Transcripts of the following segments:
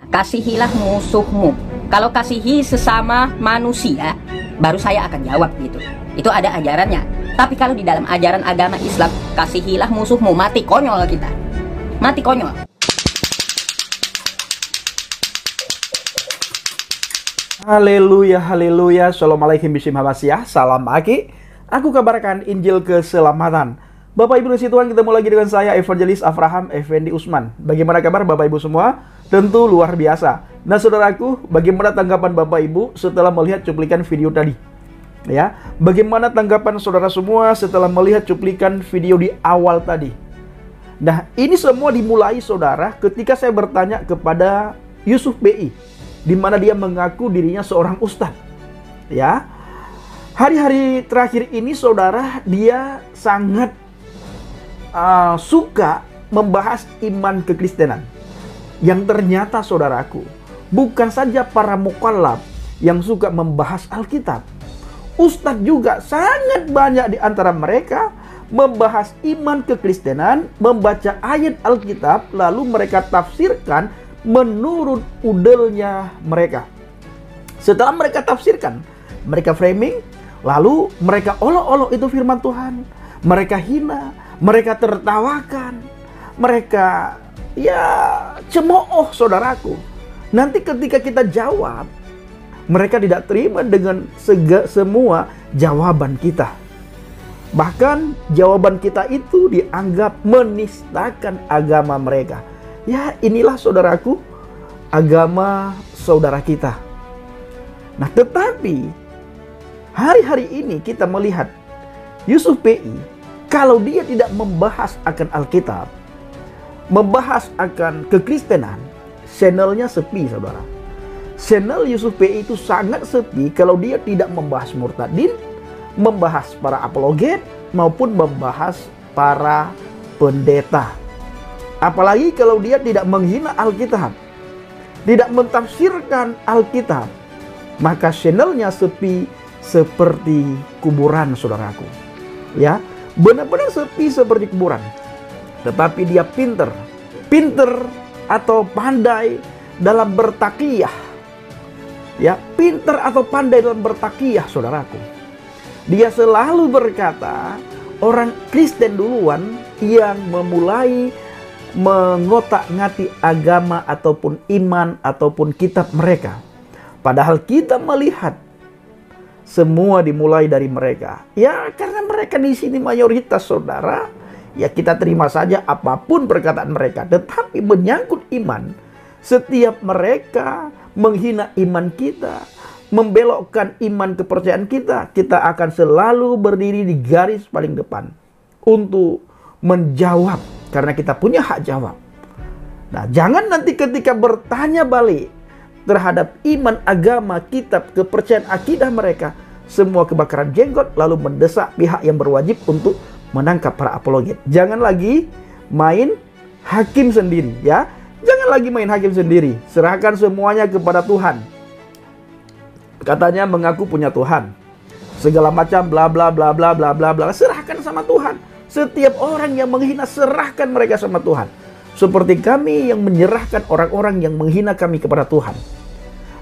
kasihilah musuhmu. Kalau kasihi sesama manusia, baru saya akan jawab gitu. Itu ada ajarannya. Tapi kalau di dalam ajaran agama Islam, kasihilah musuhmu, mati konyol kita. Mati konyol. Haleluya, haleluya. Assalamualaikum bismillahirrahmanirrahim. Salam Aki. Aku kabarkan Injil keselamatan. Bapak Ibu dan Tuhan, ketemu lagi dengan saya Evangelis Avraham Effendi Usman. Bagaimana kabar Bapak Ibu semua? Tentu luar biasa. Nah saudaraku, bagaimana tanggapan Bapak Ibu setelah melihat cuplikan video tadi? Ya, bagaimana tanggapan saudara semua setelah melihat cuplikan video di awal tadi? Nah, ini semua dimulai saudara ketika saya bertanya kepada Yusuf PI, di mana dia mengaku dirinya seorang ustadz. Ya, hari-hari terakhir ini saudara, dia sangat suka membahas iman kekristenan. Yang ternyata saudaraku, bukan saja para mukallaf yang suka membahas Alkitab. Ustadz juga sangat banyak di antara mereka membahas iman kekristenan, membaca ayat Alkitab, lalu mereka tafsirkan menurut udelnya mereka. Setelah mereka tafsirkan, mereka framing, lalu mereka olok-olok itu firman Tuhan. Mereka hina, mereka tertawakan, mereka cemooh saudaraku. Nanti ketika kita jawab, mereka tidak terima dengan semua jawaban kita. Bahkan jawaban kita itu dianggap menistakan agama mereka. Ya, inilah saudaraku, agama saudara kita. Nah, tetapi hari-hari ini kita melihat Yusuf PI, kalau dia tidak membahas akan Alkitab, membahas akan kekristenan, channelnya sepi saudara. Channel Yusuf PI itu sangat sepi kalau dia tidak membahas murtadin, membahas para apologet, maupun membahas para pendeta. Apalagi kalau dia tidak menghina Alkitab, tidak mentafsirkan Alkitab, maka channelnya sepi seperti kuburan saudaraku. Ya, benar-benar sepi seperti kuburan. Tetapi dia pinter atau pandai dalam bertakiyah. Ya, pinter atau pandai dalam bertakiyah saudaraku. Dia selalu berkata, orang Kristen duluan yang memulai mengotak-ngatik agama ataupun iman ataupun kitab mereka. Padahal kita melihat semua dimulai dari mereka. Ya, karena mereka di sini mayoritas saudara, ya kita terima saja apapun perkataan mereka. Tetapi menyangkut iman, setiap mereka menghina iman kita, membelokkan iman kepercayaan kita, kita akan selalu berdiri di garis paling depan untuk menjawab, karena kita punya hak jawab. Nah, jangan nanti ketika bertanya balik terhadap iman, agama, kitab, kepercayaan, akidah mereka, semua kebakaran jenggot, lalu mendesak pihak yang berwajib untuk menangkap para apologet. Jangan lagi main hakim sendiri, ya. Jangan lagi main hakim sendiri. Serahkan semuanya kepada Tuhan. Katanya mengaku punya Tuhan. Segala macam bla bla bla bla bla bla bla. Serahkan sama Tuhan. Setiap orang yang menghina, serahkan mereka sama Tuhan. Seperti kami yang menyerahkan orang-orang yang menghina kami kepada Tuhan.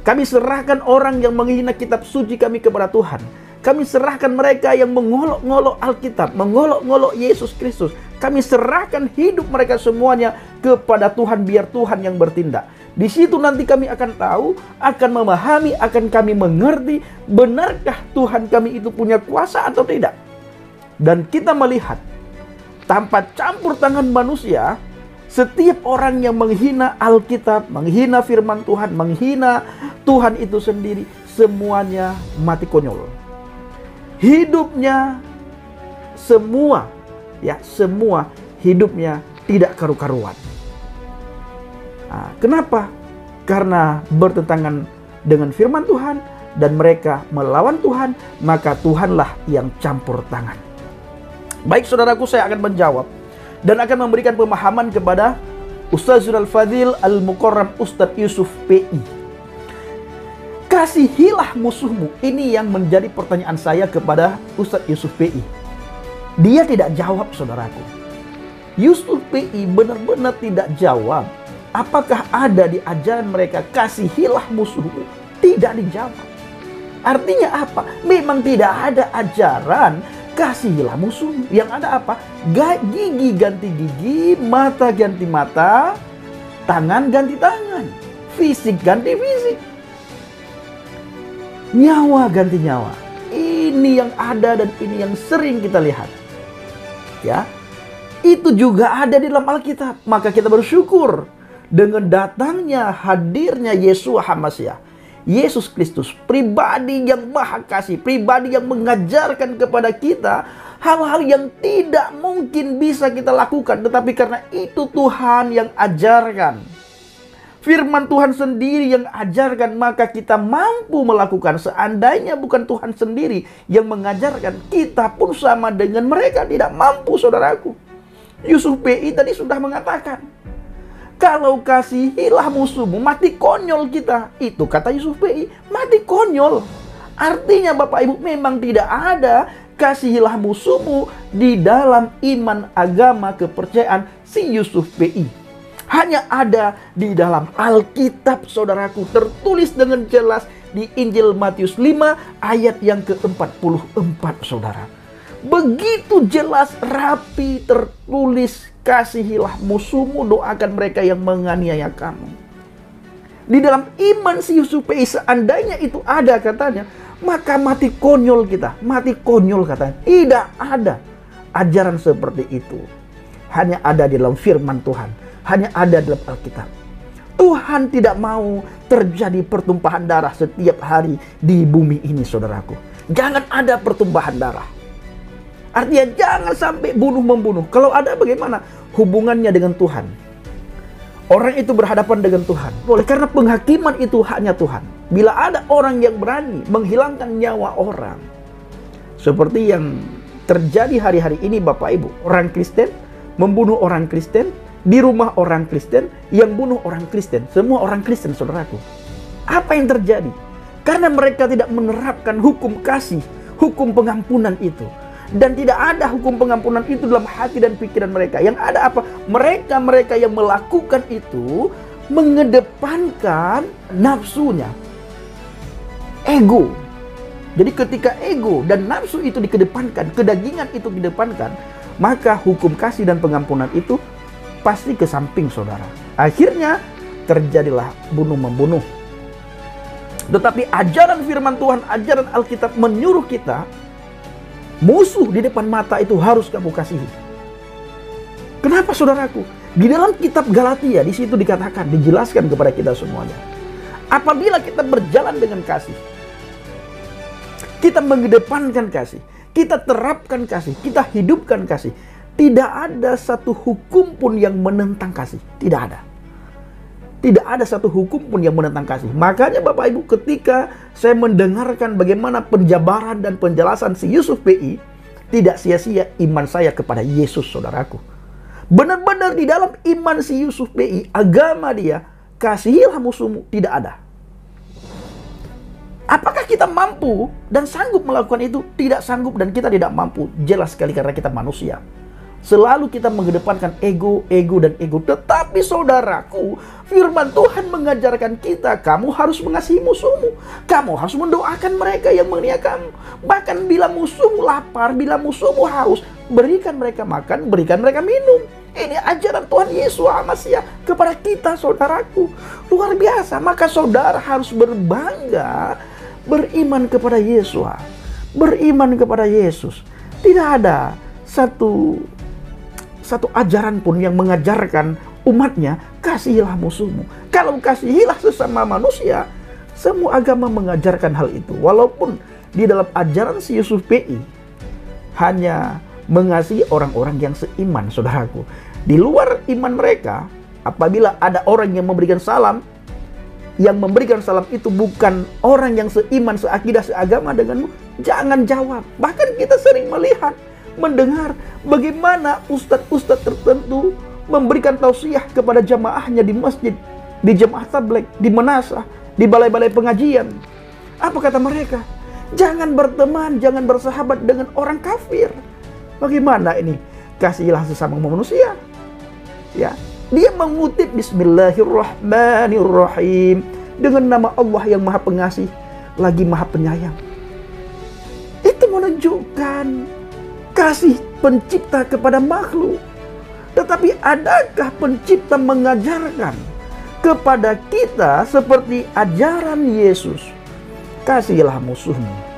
Kami serahkan orang yang menghina kitab suci kami kepada Tuhan. Kami serahkan mereka yang mengolok-ngolok Alkitab, mengolok-ngolok Yesus Kristus. Kami serahkan hidup mereka semuanya kepada Tuhan, biar Tuhan yang bertindak. Di situ nanti kami akan tahu, akan memahami, akan kami mengerti, benarkah Tuhan kami itu punya kuasa atau tidak. Dan kita melihat, tanpa campur tangan manusia, setiap orang yang menghina Alkitab, menghina firman Tuhan, menghina Tuhan itu sendiri, semuanya mati konyol. Hidupnya semua hidupnya tidak karu-karuan. Nah, kenapa? Karena bertentangan dengan firman Tuhan dan mereka melawan Tuhan, maka Tuhanlah yang campur tangan. Baik saudaraku, saya akan menjawab dan akan memberikan pemahaman kepada Ustazul Al-Fadhil Al-Mukarram Ustadz Yusuf PI. Kasihilah musuhmu. Ini yang menjadi pertanyaan saya kepada Ustadz Yusuf PI. Dia tidak jawab saudaraku. Yusuf PI benar-benar tidak jawab apakah ada di ajaran mereka kasihilah musuhmu? Tidak dijawab. Artinya apa? Memang tidak ada ajaran kasihilah musuhmu. Yang ada apa? Gigi ganti gigi, mata ganti mata, tangan ganti tangan, fisik ganti fisik, nyawa ganti nyawa. Ini yang ada dan ini yang sering kita lihat. Ya, itu juga ada di dalam Alkitab. Maka kita bersyukur dengan datangnya, hadirnya Yeshua HaMashiach, Yesus Kristus, pribadi yang maha kasih, pribadi yang mengajarkan kepada kita hal-hal yang tidak mungkin bisa kita lakukan, tetapi karena itu Tuhan yang ajarkan. Firman Tuhan sendiri yang ajarkan, maka kita mampu melakukan. Seandainya bukan Tuhan sendiri yang mengajarkan, kita pun sama dengan mereka tidak mampu, saudaraku. Yusuf PI tadi sudah mengatakan, kalau kasihilah musuhmu, mati konyol kita. Itu kata Yusuf PI, mati konyol. Artinya Bapak Ibu, memang tidak ada kasihilah musuhmu di dalam iman agama kepercayaan si Yusuf PI. Hanya ada di dalam Alkitab, saudaraku, tertulis dengan jelas di Injil Matius 5 ayat yang ke-44, saudara. Begitu jelas, rapi tertulis, kasihilah musuhmu, doakan mereka yang menganiaya kamu. Di dalam iman si Yusuf PI, seandainya itu ada katanya, maka mati konyol kita. Mati konyol katanya. Tidak ada ajaran seperti itu. Hanya ada di dalam firman Tuhan. Hanya ada dalam Alkitab. Tuhan tidak mau terjadi pertumpahan darah setiap hari di bumi ini, saudaraku. Jangan ada pertumpahan darah. Artinya jangan sampai bunuh-membunuh. Kalau ada, bagaimana hubungannya dengan Tuhan? Orang itu berhadapan dengan Tuhan. Oleh karena penghakiman itu haknya Tuhan. Bila ada orang yang berani menghilangkan nyawa orang, seperti yang terjadi hari-hari ini Bapak Ibu, orang Kristen membunuh orang Kristen, di rumah orang Kristen yang bunuh orang Kristen, semua orang Kristen, saudaraku. Apa yang terjadi? Karena mereka tidak menerapkan hukum kasih, hukum pengampunan itu. Dan tidak ada hukum pengampunan itu dalam hati dan pikiran mereka. Yang ada apa? Mereka yang melakukan itu mengedepankan nafsunya, ego. Jadi ketika ego dan nafsu itu dikedepankan, kedagingan itu dikedepankan, maka hukum kasih dan pengampunan itu pasti ke samping, saudara. Akhirnya terjadilah bunuh-membunuh. Tetapi ajaran firman Tuhan, ajaran Alkitab menyuruh kita, musuh di depan mata itu harus kamu kasihi. Kenapa, saudaraku? Di dalam kitab Galatia, di situ dikatakan, dijelaskan kepada kita semuanya. Apabila kita berjalan dengan kasih, kita mengedepankan kasih, kita terapkan kasih, kita hidupkan kasih, tidak ada satu hukum pun yang menentang kasih. Tidak ada. Tidak ada satu hukum pun yang menentang kasih. Makanya Bapak Ibu, ketika saya mendengarkan bagaimana penjabaran dan penjelasan si Yusuf PI, tidak sia-sia iman saya kepada Yesus, saudaraku. Benar-benar di dalam iman si Yusuf PI, agama dia, kasihilah musuhmu, tidak ada. Apakah kita mampu dan sanggup melakukan itu? Tidak sanggup dan kita tidak mampu. Jelas sekali karena kita manusia. Selalu kita mengedepankan ego, dan ego. Tetapi saudaraku, firman Tuhan mengajarkan kita, kamu harus mengasihi musuhmu. Kamu harus mendoakan mereka yang menganiaya kamu. Bahkan bila musuhmu lapar, bila musuhmu haus, berikan mereka makan, berikan mereka minum. Ini ajaran Tuhan Yesus HaMashiach kepada kita, saudaraku. Luar biasa. Maka saudara harus berbangga, beriman kepada Yesus. Beriman kepada Yesus. Tidak ada satu ajaran pun yang mengajarkan umatnya, kasihilah musuhmu. Kalau kasihilah sesama manusia, semua agama mengajarkan hal itu. Walaupun di dalam ajaran si Yusuf PI hanya mengasihi orang-orang yang seiman, saudaraku. Di luar iman mereka, apabila ada orang yang memberikan salam, yang memberikan salam itu bukan orang yang seiman, seakidah, seagama denganmu, jangan jawab. Bahkan kita sering melihat, mendengar bagaimana ustadz-ustadz tertentu memberikan tausiah kepada jamaahnya di masjid, di jemaah tablek, di menasah, di balai-balai pengajian. Apa kata mereka? Jangan berteman, jangan bersahabat dengan orang kafir. Bagaimana ini? Kasihilah sesama manusia. Ya, Dia mengutip Bismillahirrahmanirrahim, dengan nama Allah yang Maha Pengasih lagi Maha Penyayang. Itu menunjukkan kasih pencipta kepada makhluk. Tetapi adakah pencipta mengajarkan kepada kita seperti ajaran Yesus? Kasihilah musuhmu